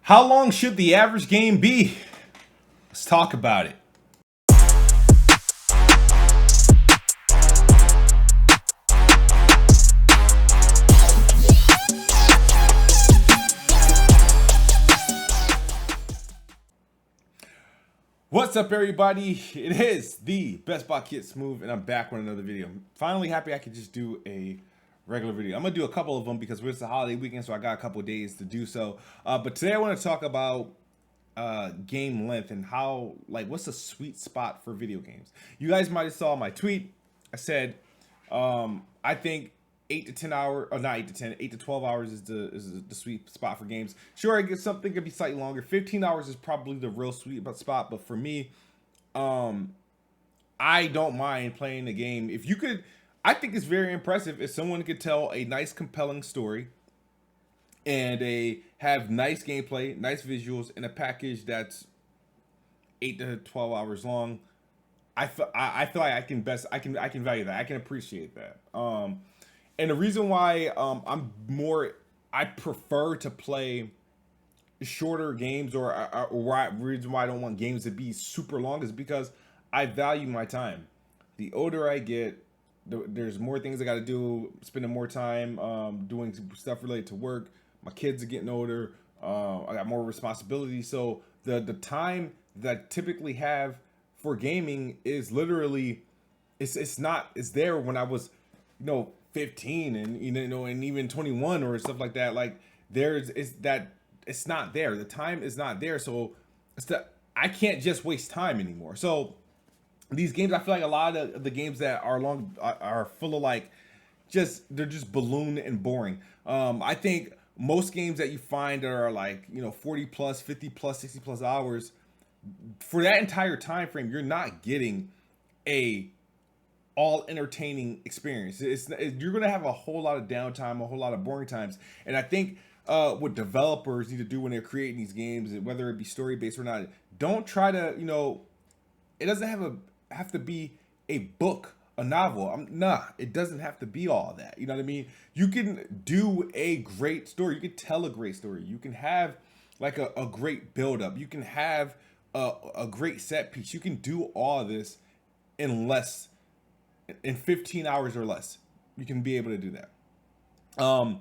How long should the average game be? Let's talk about it. What's up, everybody? It is the Best Bot Kid Smooth, and I'm back with another video. Finally happy I could just do a regular video. I'm gonna do a couple of them because it's a holiday weekend, so I got a couple of days to do so. But today I want to talk about game length and how, what's the sweet spot for video games. You guys might have saw my tweet. I said I think 8 to 10 hours, or not 8 to 10, 8 to 12 hours is the sweet spot for games. Sure, I guess something could be slightly longer. 15 hours is probably the real sweet spot, but for me, I don't mind playing the game. If you could, I think it's very impressive if someone could tell a nice, compelling story and have nice gameplay, nice visuals, in a package that's 8 to 12 hours long. I feel like I can value that. I can appreciate that. And the reason why I prefer to play shorter games, or reason why I don't want games to be super long, is because I value my time. The older I get, there's more things I got to do, spending more time doing stuff related to work. My kids are getting older. I got more responsibilities. So the time that I typically have for gaming is literally, it's there when I was, 15 and and even 21 or stuff like that. Like it's not there. The time is not there. So I can't just waste time anymore. So these games, I feel like a lot of the games that are long are full of they're just balloon and boring. I think most games that you find are 40 plus, 50 plus, 60 plus hours, for that entire time frame, you're not getting a all entertaining experience. You're gonna have a whole lot of downtime, a whole lot of boring times. And I think what developers need to do when they're creating these games, whether it be story based or not, don't try to, it doesn't have to be a book, a novel. It doesn't have to be all that. You know what I mean? You can do a great story. You can tell a great story. You can have a great build up. You can have a great set piece. You can do all of this in 15 hours or less. You can be able to do that. And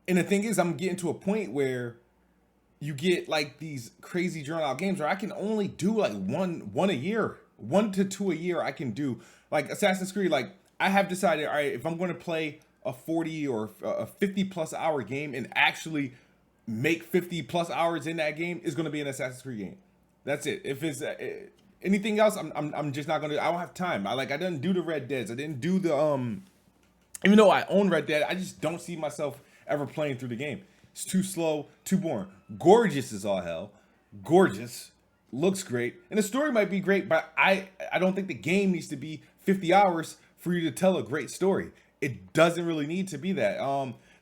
the thing is, I'm getting to a point where you get these crazy drawn out games where I can only do one a year, 1 to 2 a year. I can do Assassin's Creed. I have decided, all right, if I'm going to play a 40 or a 50 plus hour game and actually make 50 plus hours in that game, is going to be an Assassin's Creed game. That's it. If it's anything else, I'm just not gonna. I don't have time. I didn't do the Red Deads. I didn't do the Even though I own Red Dead, I just don't see myself ever playing through the game. It's too slow, too boring. Gorgeous as all hell. Gorgeous, looks great, and the story might be great, but I don't think the game needs to be 50 hours for you to tell a great story. It doesn't really need to be that.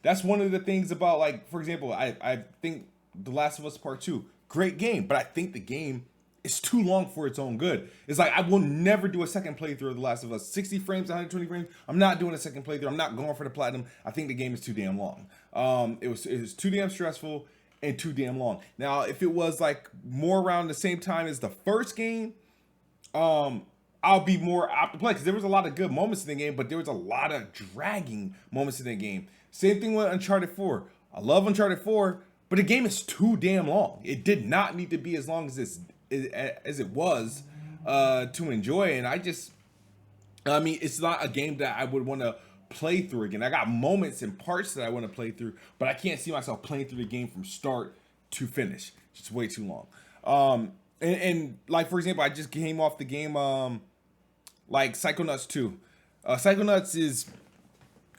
That's one of the things about, for example, I think The Last of Us Part 2, great game, but I think the game is too long for its own good. It's I will never do a second playthrough of The Last of Us. 60 frames, 120 frames. I'm not doing a second playthrough. I'm not going for the platinum. I think the game is too damn long. It was too damn stressful and too damn long. Now, if it was more around the same time as the first game, I'll be more apt to play, because there was a lot of good moments in the game, but there was a lot of dragging moments in the game. Same thing with Uncharted 4. I love Uncharted 4, but the game is too damn long. It did not need to be as long as it was to enjoy. And it's not a game that I would want to play through again. I got moments and parts that I want to play through, but I can't see myself playing through the game from start to finish. It's way too long. And for example, I just came off the game Psychonauts 2. Psychonauts is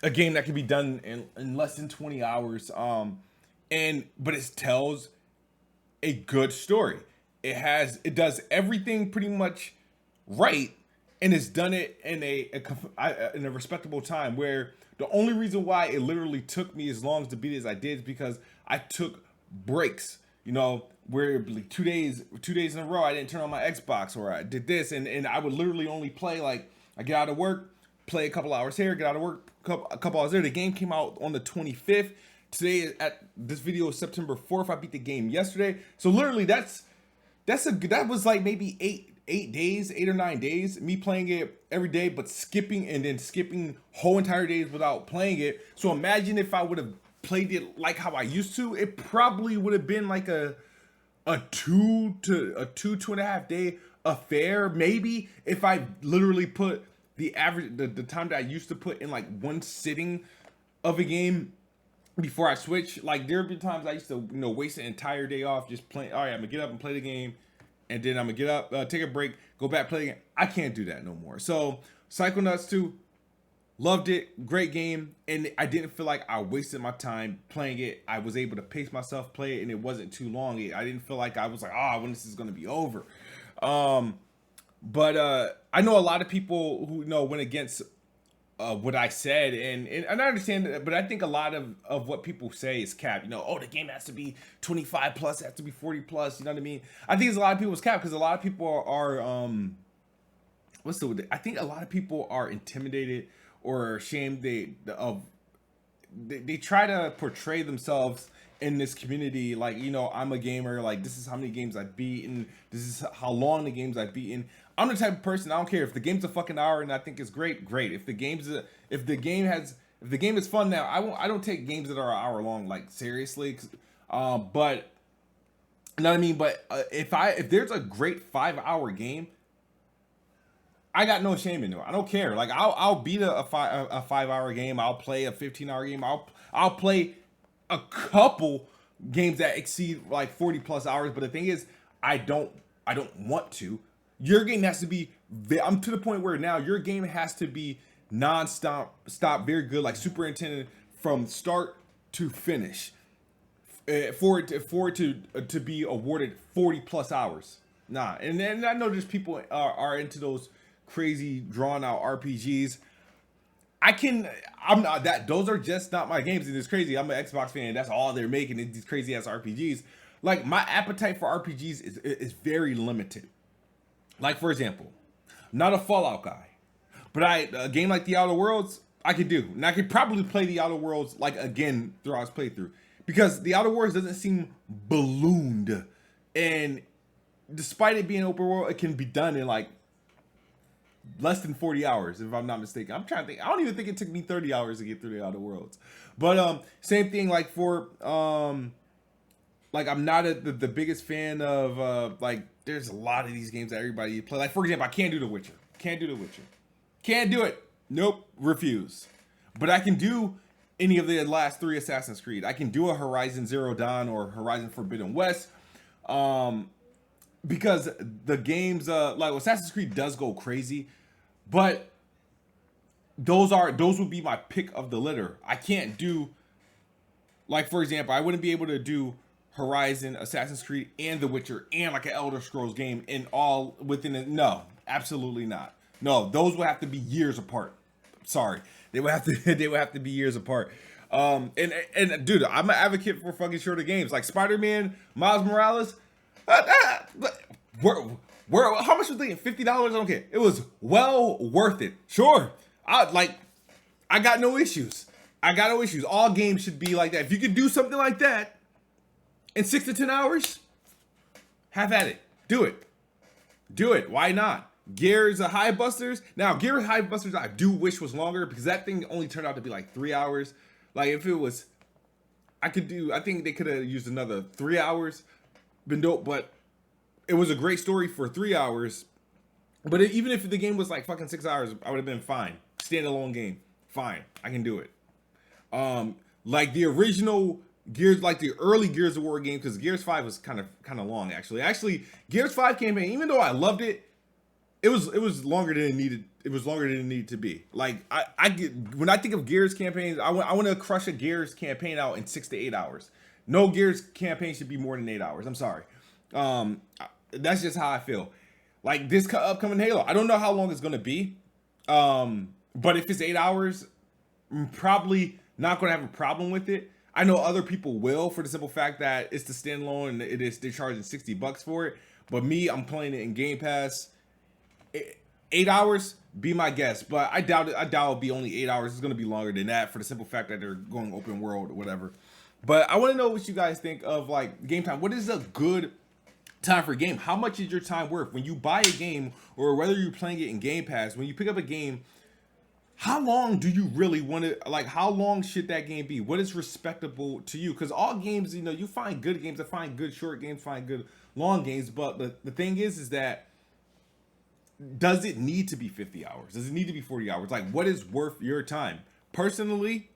a game that can be done in less than 20 hours. But it tells a good story. It does everything pretty much right, and it's done it in a respectable time, where the only reason why it literally took me as long to beat it as I did is because I took breaks, where 2 days in a row I didn't turn on my Xbox, or I did this, and I would literally only play I get out of work, play a couple hours here, get out of work, a couple hours there. The game came out on the 25th. Today at this video is September 4th. I beat the game yesterday. So literally that was like maybe 8 or 9 days, me playing it every day, but skipping whole entire days without playing it. So imagine if I would have played it like how I used to, it probably would have been like a 2.5 day affair. Maybe if I literally put the average, the time that I used to put in like one sitting of a game before I switch. Like there have been times I used to, waste an entire day off just playing. All right, I'm gonna get up and play the game, and then I'm gonna get up, take a break, go back play again. I can't do that no more. So Psychonauts 2, loved it, great game, and I didn't feel like I wasted my time playing it. I was able to pace myself, play it, and it wasn't too long. I didn't feel like I was like, when this is gonna be over. But I know a lot of people who went against what I said, and I understand that, but I think a lot of what people say is cap. The game has to be 25 plus, it has to be 40 plus. You know what I mean? I think it's a lot of people's cap because a lot of people are I think a lot of people are intimidated or ashamed they try to portray themselves in this community like, I'm a gamer, like this is how many games I've beaten, this is how long the games I've beaten. I'm the type of person, I don't care if the game's a fucking hour and I think it's great. If the game is fun now, I don't take games that are an hour long like seriously. But you know what I mean? But if there's a great 5-hour game, I got no shame in it. I don't care. Like I'll beat a 5-hour game. I'll play a 15-hour game. I'll play a couple games that exceed like 40 plus hours. But the thing is, I don't want to. Your game has to be. I'm to the point where now your game has to be non-stop, very good, like superintendent from start to finish, for it to be awarded 40 plus hours. Nah, and then I know there's people are into those crazy drawn out RPGs. I'm not that. Those are just not my games. And it's crazy. I'm an Xbox fan. That's all they're making is these crazy ass RPGs. Like my appetite for RPGs is very limited. Like for example, I'm not a Fallout guy, but a game like The Outer Worlds I could do, and I could probably play The Outer Worlds like again throughout its playthrough because The Outer Worlds doesn't seem ballooned, and despite it being open world, it can be done in like less than 40 hours if I'm not mistaken. I'm trying to think. I don't even think it took me 30 hours to get through The Outer Worlds. But same thing like for like I'm not the biggest fan of like there's a lot of these games that everybody play. Like for example, I can't do The Witcher. Can't do it. Nope, refuse. But I can do any of the last 3 Assassin's Creed. I can do a Horizon Zero Dawn or Horizon Forbidden West. Because the games like Assassin's Creed does go crazy, but those would be my pick of the litter. I can't do, like for example, I wouldn't be able to do Horizon, Assassin's Creed, and The Witcher, and like an Elder Scrolls game in all within it. No, absolutely not. No, those would have to be years apart. Sorry, they would have to be years apart. And dude, I'm an advocate for fucking shorter games like Spider-Man, Miles Morales. How much was it? $50? I don't care. It was well worth it. Sure, I got no issues. All games should be like that. If you could do something like that in 6 to 10 hours, have at it. Do it. Why not? Gears High Busters. Now, Gears High Busters, I do wish was longer because that thing only turned out to be like 3 hours. Like if it was, I think they could have used another 3 hours. Been dope, but it was a great story for 3 hours. But even if the game was like fucking 6 hours, I would have been fine. Standalone game, fine. I can do it. Like the original Gears, like the early Gears of War game, because Gears 5 was kind of long actually. Actually, Gears 5 campaign, even though I loved it, it was longer than it needed. It was longer than it needed to be. Like I get when I think of Gears campaigns, I want to crush a Gears campaign out in 6 to 8 hours. No Gears campaign should be more than 8 hours. I'm sorry. That's just how I feel. Like this upcoming Halo, I don't know how long it's gonna be. But if it's 8 hours, I'm probably not gonna have a problem with it. I know other people will for the simple fact that it's the standalone and they're charging $60 for it. But me, I'm playing it in Game Pass. 8 hours, be my guest. But I doubt it'll be only 8 hours. It's gonna be longer than that for the simple fact that they're going open world or whatever. But I want to know what you guys think of like game time. What is a good time for a game? How much is your time worth when you buy a game, or whether you're playing it in Game Pass? When you pick up a game, how long do you really want to, like, how long should that game be? What is respectable to you? Because all games, you know, you find good games, I find good short games, find good long games, but the thing is that, does it need to be 50 hours? Does it need to be 40 hours? Like, what is worth your time? Personally,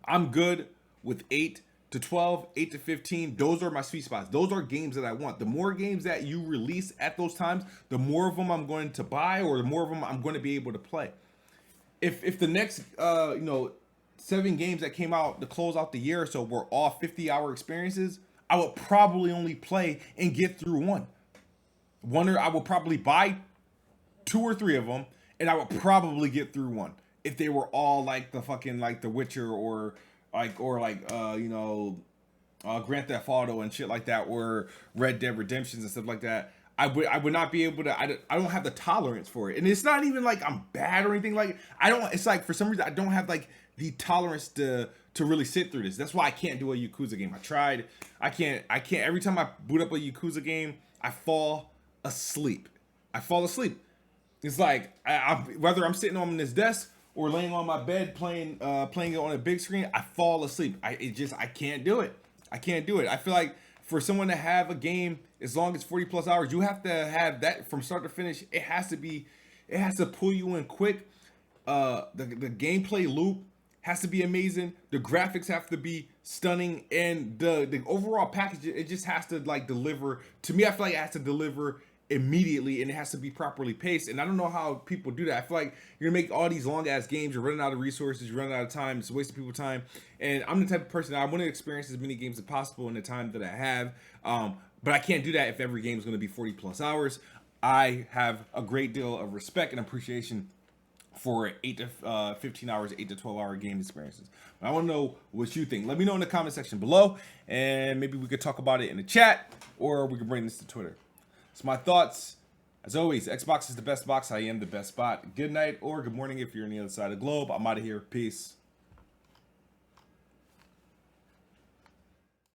I'm good with 8 to 12, 8 to 15. Those are my sweet spots. Those are games that I want. The more games that you release at those times, the more of them I'm going to buy, or the more of them I'm going to be able to play. If the next 7 games that came out to close out the year or so were all 50-hour experiences, I would probably only play and get through one. Or I would probably buy 2 or 3 of them, and I would probably get through one if they were all like the fucking like The Witcher or Grand Theft Auto and shit like that, or Red Dead Redemptions and stuff like that. I would not be able to. I don't have the tolerance for it, and it's not even like I'm bad or anything. Like I don't. It's like for some reason I don't have like the tolerance to really sit through this. That's why I can't do a Yakuza game. I tried. I can't. Every time I boot up a Yakuza game, I fall asleep. It's like whether I'm sitting on this desk or laying on my bed playing it on a big screen, I fall asleep. I can't do it. I feel like for someone to have a game, as long as 40 plus hours, you have to have that from start to finish. It has to pull you in quick. The gameplay loop has to be amazing. The graphics have to be stunning, and the overall package, it just has to like deliver. To me, I feel like it has to deliver immediately, and it has to be properly paced. And I don't know how people do that. I feel like you're gonna make all these long ass games, you're running out of resources, you're running out of time, it's wasting people's time. And I'm the type of person that I want to experience as many games as possible in the time that I have. But I can't do that if every game is going to be 40 plus hours. I have a great deal of respect and appreciation for 8 to 15 hours, 8 to 12 hour game experiences. I want to know what you think. Let me know in the comment section below, and maybe we could talk about it in the chat, or we can bring this to Twitter. It's my thoughts. As always, Xbox is the best box. I am the best bot. Good night or good morning if you're on the other side of the globe. I'm out of here. Peace.